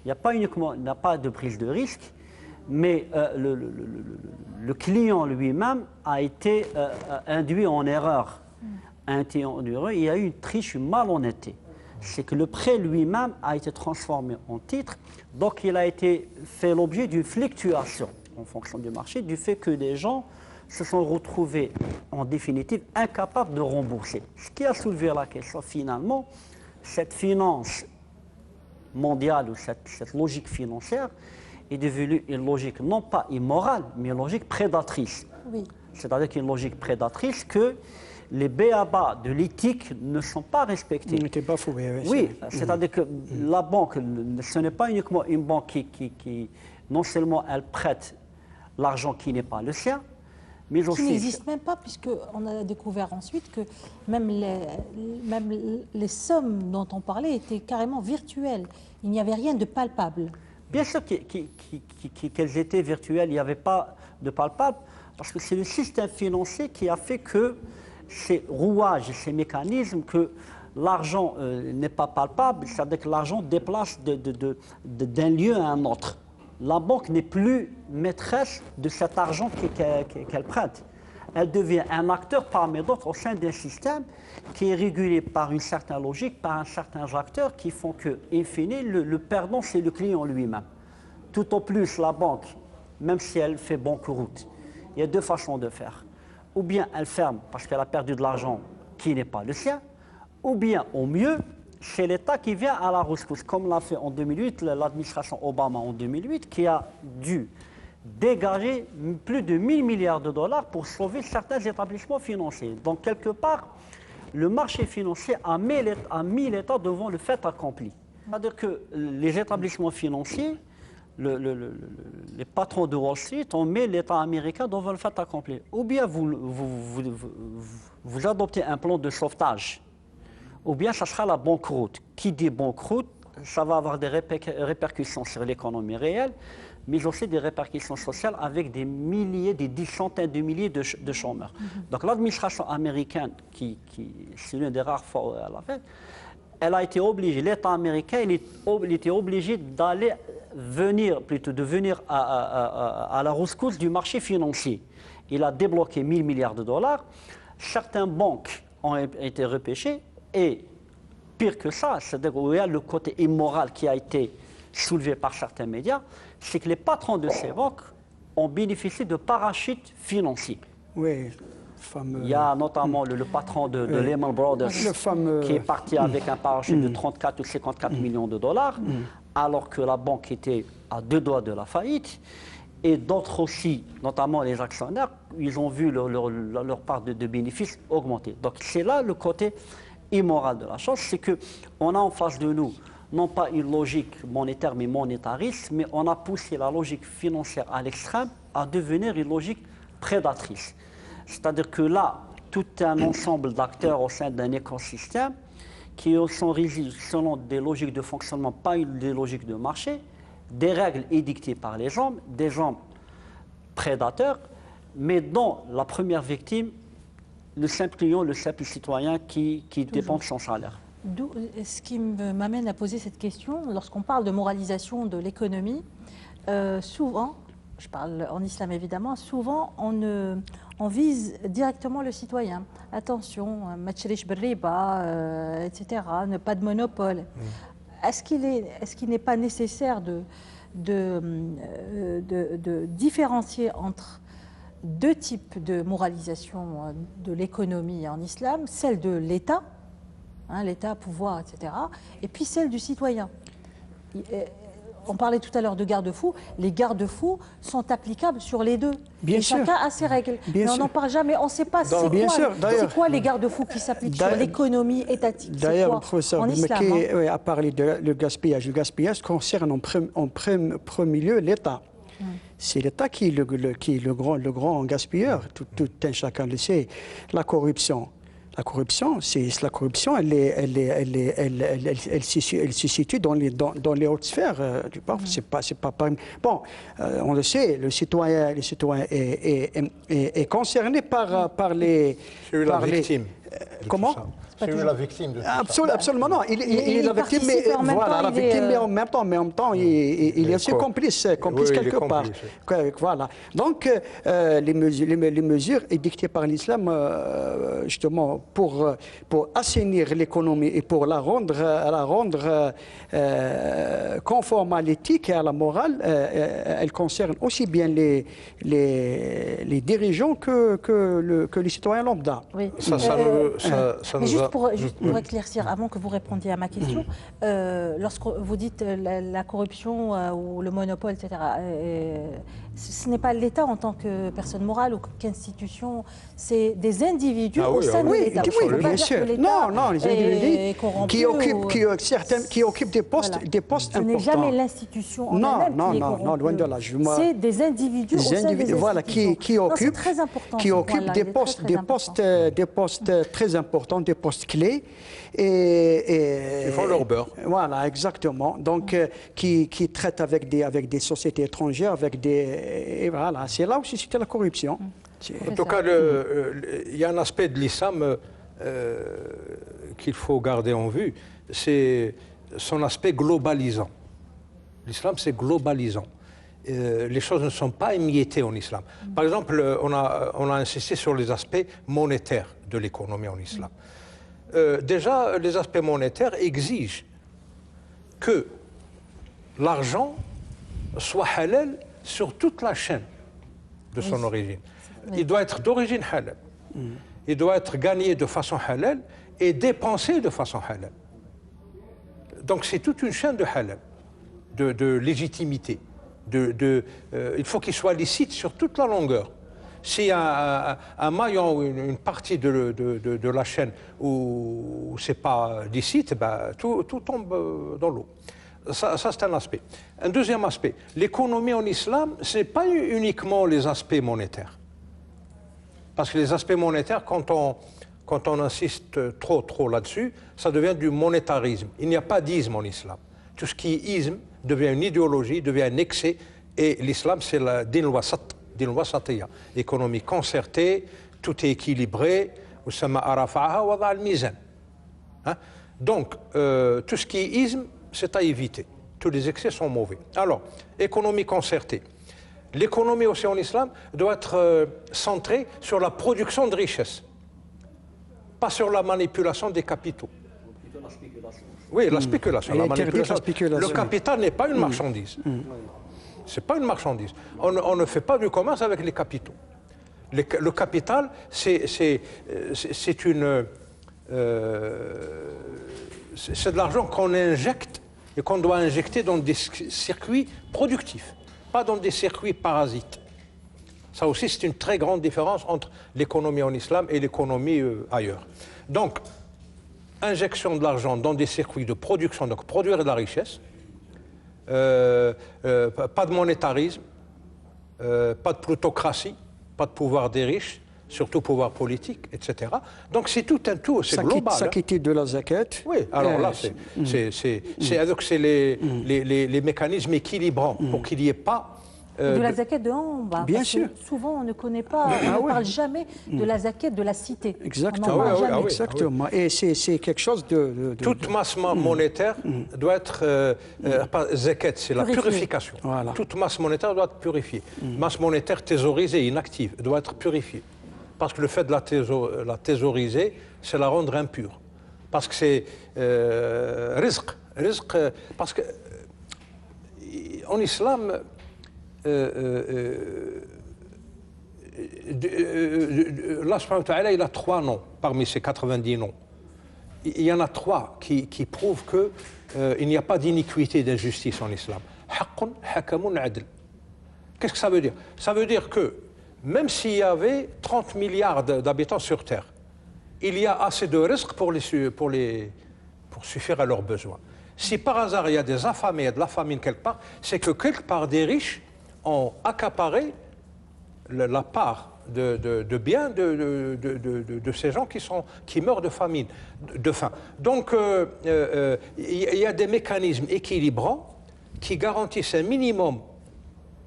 n'y a pas uniquement de prise de risque, mais le client lui-même a été induit en erreur. Il y a eu une triche, une malhonnêteté. C'est que le prêt lui-même a été transformé en titre, donc il a été fait l'objet d'une fluctuation en fonction du marché, du fait que les gens se sont retrouvés en définitive incapables de rembourser. Ce qui a soulevé la question finalement, cette finance mondiale ou cette logique financière est devenue une logique non pas immorale, mais une logique prédatrice. Oui. C'est-à-dire qu'une logique prédatrice que les b.a.-ba de l'éthique ne sont pas respectés. N'était pas fou, oui, c'est-à-dire que la banque, ce n'est pas uniquement une banque qui non seulement elle prête l'argent qui n'est pas le sien, mais aussi... Qui n'existe même pas, puisqu'on a découvert ensuite que même les sommes dont on parlait étaient carrément virtuelles. Il n'y avait rien de palpable. Bien sûr qu'elles étaient virtuelles, il n'y avait pas de palpable, parce que c'est le système financier qui a fait que ces rouages, ces mécanismes, que l'argent n'est pas palpable, c'est-à-dire que l'argent déplace d'un lieu à un autre. La banque n'est plus maîtresse de cet argent qu'elle prête. Elle devient un acteur parmi d'autres au sein d'un système qui est régulé par une certaine logique, par un certain acteur qui font que, in fine, le perdant, c'est le client lui-même. Tout au plus, la banque, même si elle fait banqueroute, il y a deux façons de faire. Ou bien elle ferme parce qu'elle a perdu de l'argent qui n'est pas le sien, ou bien, au mieux, c'est l'État qui vient à la rescousse, comme l'a fait en 2008 l'administration Obama en 2008, qui a dû dégager plus de 1 000 milliards de dollars pour sauver certains établissements financiers. Donc, quelque part, le marché financier a mis l'État devant le fait accompli. C'est-à-dire que les établissements financiers, les patrons de Wall Street ont mis l'État américain devant le fait accompli. Ou bien vous adoptez un plan de sauvetage, ou bien ça sera la banqueroute. Qui dit banqueroute, ça va avoir des répercussions sur l'économie réelle, mais aussi des répercussions sociales avec des milliers, des centaines de milliers de chômeurs. Donc l'administration américaine, qui c'est l'une des rares fois où elle a fait, elle a été obligée, l'État américain, il était obligé de venir à la rescousse du marché financier. Il a débloqué 1 000 milliards de dollars. Certaines banques ont été repêchées et, pire que ça, c'est-à-dire qu'il y a le côté immoral qui a été soulevé par certains médias, c'est que les patrons de ces banques ont bénéficié de parachutes financiers. Oui. Il y a notamment le patron de Lehman Brothers qui est parti avec un parachute de 34 ou 54 millions de dollars, alors que la banque était à 2 doigts de la faillite. Et d'autres aussi, notamment les actionnaires, ils ont vu leur part de bénéfices augmenter. Donc c'est là le côté immoral de la chose, c'est qu'on a en face de nous non pas une logique monétaire mais monétariste, mais on a poussé la logique financière à l'extrême à devenir une logique prédatrice. C'est-à-dire que là, tout un ensemble d'acteurs au sein d'un écosystème qui sont régis selon des logiques de fonctionnement, pas des logiques de marché, des règles édictées par les hommes, des hommes prédateurs, mais dont la première victime, le simple client, le simple citoyen qui dépend de son salaire. Ce qui m'amène à poser cette question, lorsqu'on parle de moralisation de l'économie, souvent, je parle en islam évidemment, souvent on vise directement le citoyen. Attention, matchrish berriba, etc., ne pas de monopole. Est-ce qu'il n'est pas nécessaire de différencier entre deux types de moralisation de l'économie en islam, celle de l'État, l'État, pouvoir, etc., et puis celle du citoyen. On parlait tout à l'heure de garde-fous. Les garde-fous sont applicables sur les deux. Bien sûr. Chacun a ses règles. Mais on n'en parle jamais. On ne sait pas c'est quoi les garde-fous qui s'appliquent sur l'économie étatique. D'ailleurs, le professeur Boumaké a parlé de le gaspillage. Le gaspillage concerne en premier lieu l'État. C'est l'État qui est le grand gaspilleur. Tout un chacun le sait. La corruption, elle se situe dans les hautes sphères du pouvoir. C'est pas bon. On le sait, le citoyen est concerné par les. C'est la victime. Comment? C'est la victime de tout absolument non. Il est la victime, mais voilà, la victime, mais en même temps, il est aussi complice quelque part. Voilà. Donc, les mesures édictées par l'islam, justement, pour assainir l'économie et pour la rendre conforme à l'éthique et à la morale, elles concernent aussi bien les dirigeants que les citoyens lambda. Oui. Juste pour éclaircir, avant que vous répondiez à ma question, lorsque vous dites la corruption ou le monopole, etc., ce n'est pas l'État en tant que personne morale ou qu'institution, c'est des individus au sein de l'État. Oui, bien sûr. Non, les individus qui occupent des postes importants. Ce n'est jamais l'institution en elle-même qui est corrompue. Non, loin de là. C'est des individus au sein des institutions. Voilà, qui occupent des postes très importants, des postes clés. Ils font leur beurre. Voilà, exactement. Donc, qui traitent avec des sociétés étrangères, et voilà, c'est là où se situe la corruption. En tout cas, il y a un aspect de l'islam qu'il faut garder en vue, c'est son aspect globalisant. L'islam, c'est globalisant. Les choses ne sont pas émiettées en islam. Par exemple, on a insisté sur les aspects monétaires de l'économie en islam. Déjà, les aspects monétaires exigent que l'argent soit halal sur toute la chaîne de son origine. Il doit être d'origine halal. Il doit être gagné de façon halal et dépensé de façon halal. Donc c'est toute une chaîne de halal, de légitimité. Il faut qu'il soit licite sur toute la longueur. S'il y a un maillon ou une partie de la chaîne où ce n'est pas licite, tout tombe dans l'eau. Ça c'est un aspect. Un deuxième aspect, l'économie en islam, ce n'est pas uniquement les aspects monétaires. Parce que les aspects monétaires, quand on insiste trop là-dessus, ça devient du monétarisme. Il n'y a pas d'isme en islam. Tout ce qui est isme devient une idéologie, devient un excès. Et l'islam, c'est la din wasatiyya. Économie concertée, tout est équilibré. Donc, tout ce qui est isme, c'est à éviter. Tous les excès sont mauvais. Alors, économie concertée. L'économie aussi en islam doit être centrée sur la production de richesses, pas sur la manipulation des capitaux. Oui, la spéculation, la manipulation. Le capital n'est pas une marchandise. Ce n'est pas une marchandise. On ne fait pas du commerce avec les capitaux. Le capital, c'est de l'argent qu'on injecte et qu'on doit injecter dans des circuits productifs, pas dans des circuits parasites. Ça aussi, c'est une très grande différence entre l'économie en islam et l'économie ailleurs. Donc, injection de l'argent dans des circuits de production, donc produire de la richesse, pas de monétarisme, pas de plutocratie, pas de pouvoir des riches, surtout pouvoir politique, etc. Donc c'est tout un tout, c'est global. S'acquitter de la zakat. Oui, alors là, c'est les mécanismes équilibrants pour qu'il n'y ait pas De la zakat de Amba. Bien parce sûr. que souvent, on ne connaît pas, on ne parle jamais de la zakat de la cité. Exactement. On n'en parle jamais. oui. Exactement. Et c'est quelque chose de Toute masse monétaire doit être... pas zakat, c'est la Purifiée. purification. Voilà. Toute masse monétaire doit être purifiée. Masse monétaire thésaurisée, inactive, doit être purifiée. Parce que le fait de la thésauriser, c'est la rendre impure. Parce que c'est rizq. Parce que en islam, Allah subhanahu wa ta'ala, il a 3 noms parmi ces 90 noms. Il y en a 3 qui prouvent qu'il n'y a pas d'iniquité, d'injustice en islam. Haqqun, hakamun, adl. Qu'est-ce que ça veut dire? Ça veut dire que même s'il y avait 30 milliards d'habitants sur Terre, il y a assez de risques pour suffire à leurs besoins. Si par hasard il y a des affamés, il y a de la famine quelque part, c'est que quelque part des riches ont accaparé la part de biens de ces gens qui meurent de famine, de faim. Donc il y a des mécanismes équilibrants qui garantissent un minimum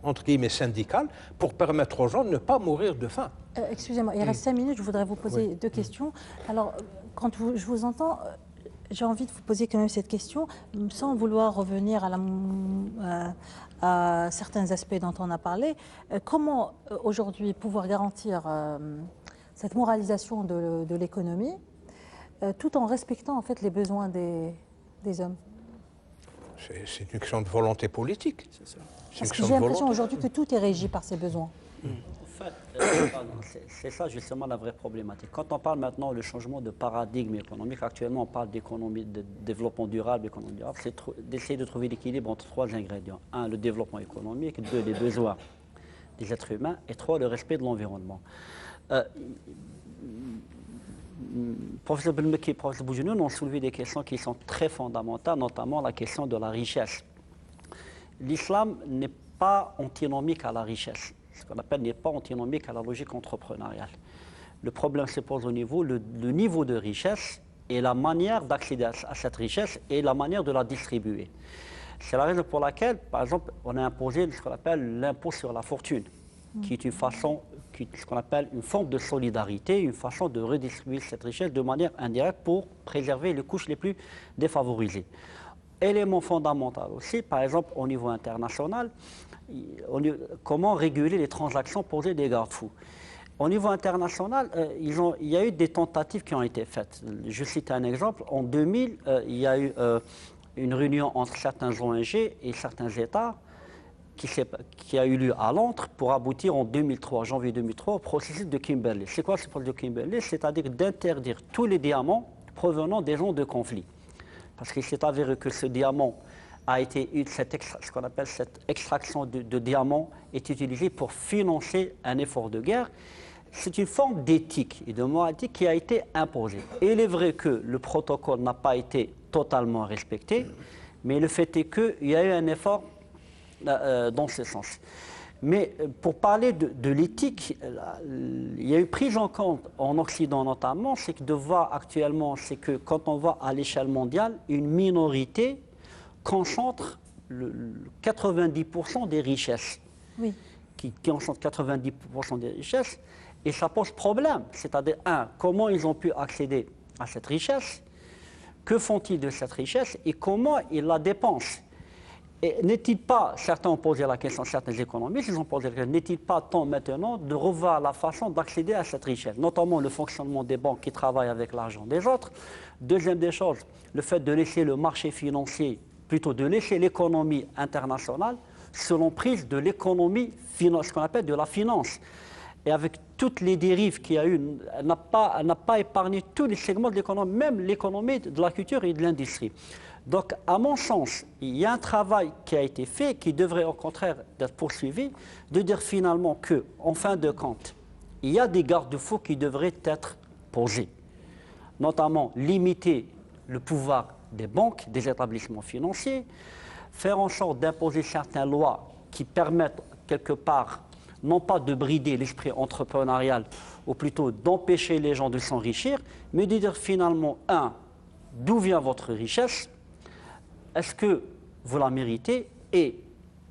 entre guillemets syndical pour permettre aux gens de ne pas mourir de faim. Excusez-moi, il reste 5 minutes, je voudrais vous poser 2 questions. Alors, quand je vous entends, j'ai envie de vous poser quand même cette question, sans vouloir revenir à certains aspects dont on a parlé. Comment aujourd'hui pouvoir garantir cette moralisation de l'économie tout en respectant en fait les besoins des hommes? C'est une question de volonté politique. C'est ça. Parce que j'ai l'impression aujourd'hui que tout est régi par ces besoins. En fait, c'est ça justement la vraie problématique. Quand on parle maintenant du changement de paradigme économique, actuellement on parle d'économie, de développement durable, économie durable, c'est d'essayer de trouver l'équilibre entre 3 ingrédients. 1, le développement économique, 2, les besoins des êtres humains, et 3, le respect de l'environnement. Professeur Belmeki et professeur Boujenoun ont soulevé des questions qui sont très fondamentales, notamment la question de la richesse. L'islam n'est pas antinomique à la richesse. Ce qu'on appelle n'est pas antinomique à la logique entrepreneuriale. Le problème se pose au niveau, le niveau de richesse et la manière d'accéder à cette richesse et la manière de la distribuer. C'est la raison pour laquelle, par exemple, on a imposé ce qu'on appelle l'impôt sur la fortune, qui est une façon, ce qu'on appelle une forme de solidarité, une façon de redistribuer cette richesse de manière indirecte pour préserver les couches les plus défavorisées. Élément fondamental aussi, par exemple, au niveau international, comment réguler les transactions, poser des garde-fous. Au niveau international, il y a eu des tentatives qui ont été faites. Je cite un exemple. En 2000, il y a eu une réunion entre certains ONG et certains États qui a eu lieu à Londres pour aboutir en 2003, janvier 2003, au processus de Kimberley. C'est quoi ce processus de Kimberley? C'est-à-dire d'interdire tous les diamants provenant des zones de conflit. Parce qu'il s'est avéré que ce diamant a été, ce qu'on appelle cette extraction de diamants, est utilisée pour financer un effort de guerre. C'est une forme d'éthique et de moralité qui a été imposée. Et il est vrai que le protocole n'a pas été totalement respecté, mais le fait est qu'il y a eu un effort dans ce sens. Mais pour parler de l'éthique, il y a eu prise en compte en Occident notamment, c'est que de voir actuellement, c'est que quand on voit à l'échelle mondiale, une minorité concentre 90% des richesses. Oui. Qui concentre 90% des richesses, et ça pose problème. C'est-à-dire, comment ils ont pu accéder à cette richesse, que font-ils de cette richesse et comment ils la dépensent. Et n'est-il pas, certains ont posé la question, certains économistes, ils ont posé la question, n'est-il pas temps maintenant de revoir la façon d'accéder à cette richesse, notamment le fonctionnement des banques qui travaillent avec l'argent des autres. Deuxième des choses, le fait de laisser le marché financier, plutôt de laisser l'économie internationale selon prise de l'économie, ce qu'on appelle de la finance. Et avec toutes les dérives qu'il y a eu, elle n'a pas épargné tous les segments de l'économie, même l'économie de la culture et de l'industrie. Donc, à mon sens, il y a un travail qui a été fait, qui devrait au contraire être poursuivi, de dire finalement qu'en fin de compte, il y a des garde-fous qui devraient être posés, notamment limiter le pouvoir des banques, des établissements financiers, faire en sorte d'imposer certaines lois qui permettent quelque part, non pas de brider l'esprit entrepreneurial, ou plutôt d'empêcher les gens de s'enrichir, mais de dire finalement, d'où vient votre richesse? Est-ce que vous la méritez? Et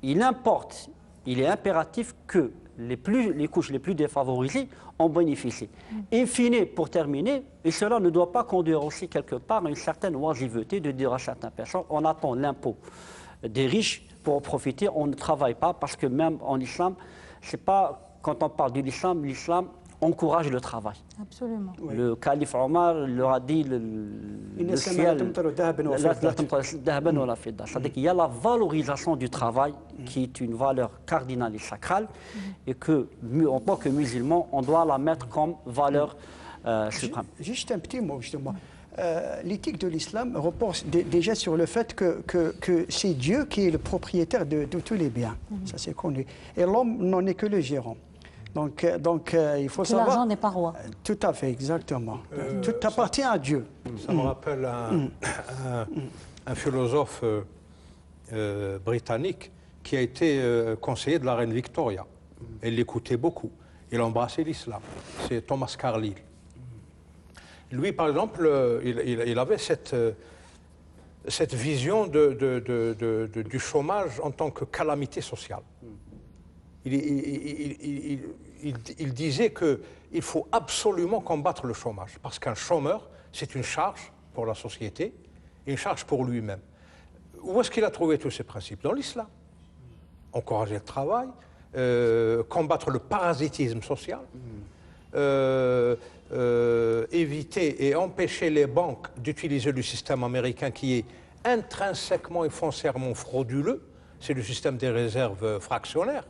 il importe il est impératif que les couches les plus défavorisées en bénéficient. In fine, pour terminer, et cela ne doit pas conduire aussi quelque part à une certaine oisiveté de dire à certaines personnes on attend l'impôt des riches pour en profiter, on ne travaille pas parce que même en islam, c'est pas quand on parle de l'islam, l'islam encourage le travail. Absolument. Le calife Omar leur a dit le ciel, c'est-à-dire qu'il y a la valorisation du travail qui est une valeur cardinale et sacrale et que, en tant que musulman, on doit la mettre comme valeur suprême. Juste un petit mot, justement. L'éthique de l'islam repose déjà sur le fait que c'est Dieu qui est le propriétaire de tous les biens. Ça, c'est connu. Et l'homme n'en est que le gérant. Donc il faut savoir... L'argent n'est pas roi. Tout à fait, exactement. Tout appartient à Dieu. Ça me rappelle un philosophe britannique qui a été conseiller de la reine Victoria. Elle l'écoutait beaucoup. Il embrassait l'islam. C'est Thomas Carlyle. Lui, par exemple, il avait cette vision du chômage en tant que calamité sociale. Il disait qu'il faut absolument combattre le chômage, parce qu'un chômeur, c'est une charge pour la société, une charge pour lui-même. Où est-ce qu'il a trouvé tous ces principes? Dans l'islam. Encourager le travail, combattre le parasitisme social, éviter et empêcher les banques d'utiliser le système américain qui est intrinsèquement et foncièrement frauduleux, c'est le système des réserves fractionnaires.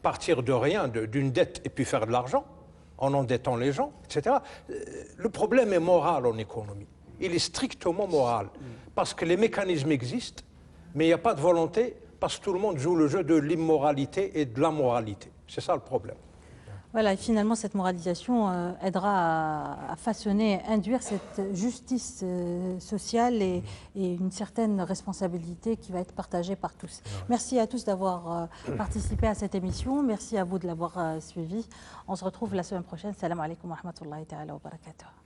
Partir de rien, d'une dette et puis faire de l'argent en endettant les gens, etc. Le problème est moral en économie. Il est strictement moral parce que les mécanismes existent, mais il n'y a pas de volonté parce que tout le monde joue le jeu de l'immoralité et de l'amoralité. C'est ça le problème. Voilà, et finalement, cette moralisation aidera à façonner, induire cette justice sociale et une certaine responsabilité qui va être partagée par tous. Merci à tous d'avoir participé à cette émission. Merci à vous de l'avoir suivi. On se retrouve la semaine prochaine. Salam alaikum wa rahmatullahi ta'ala wa barakatuh.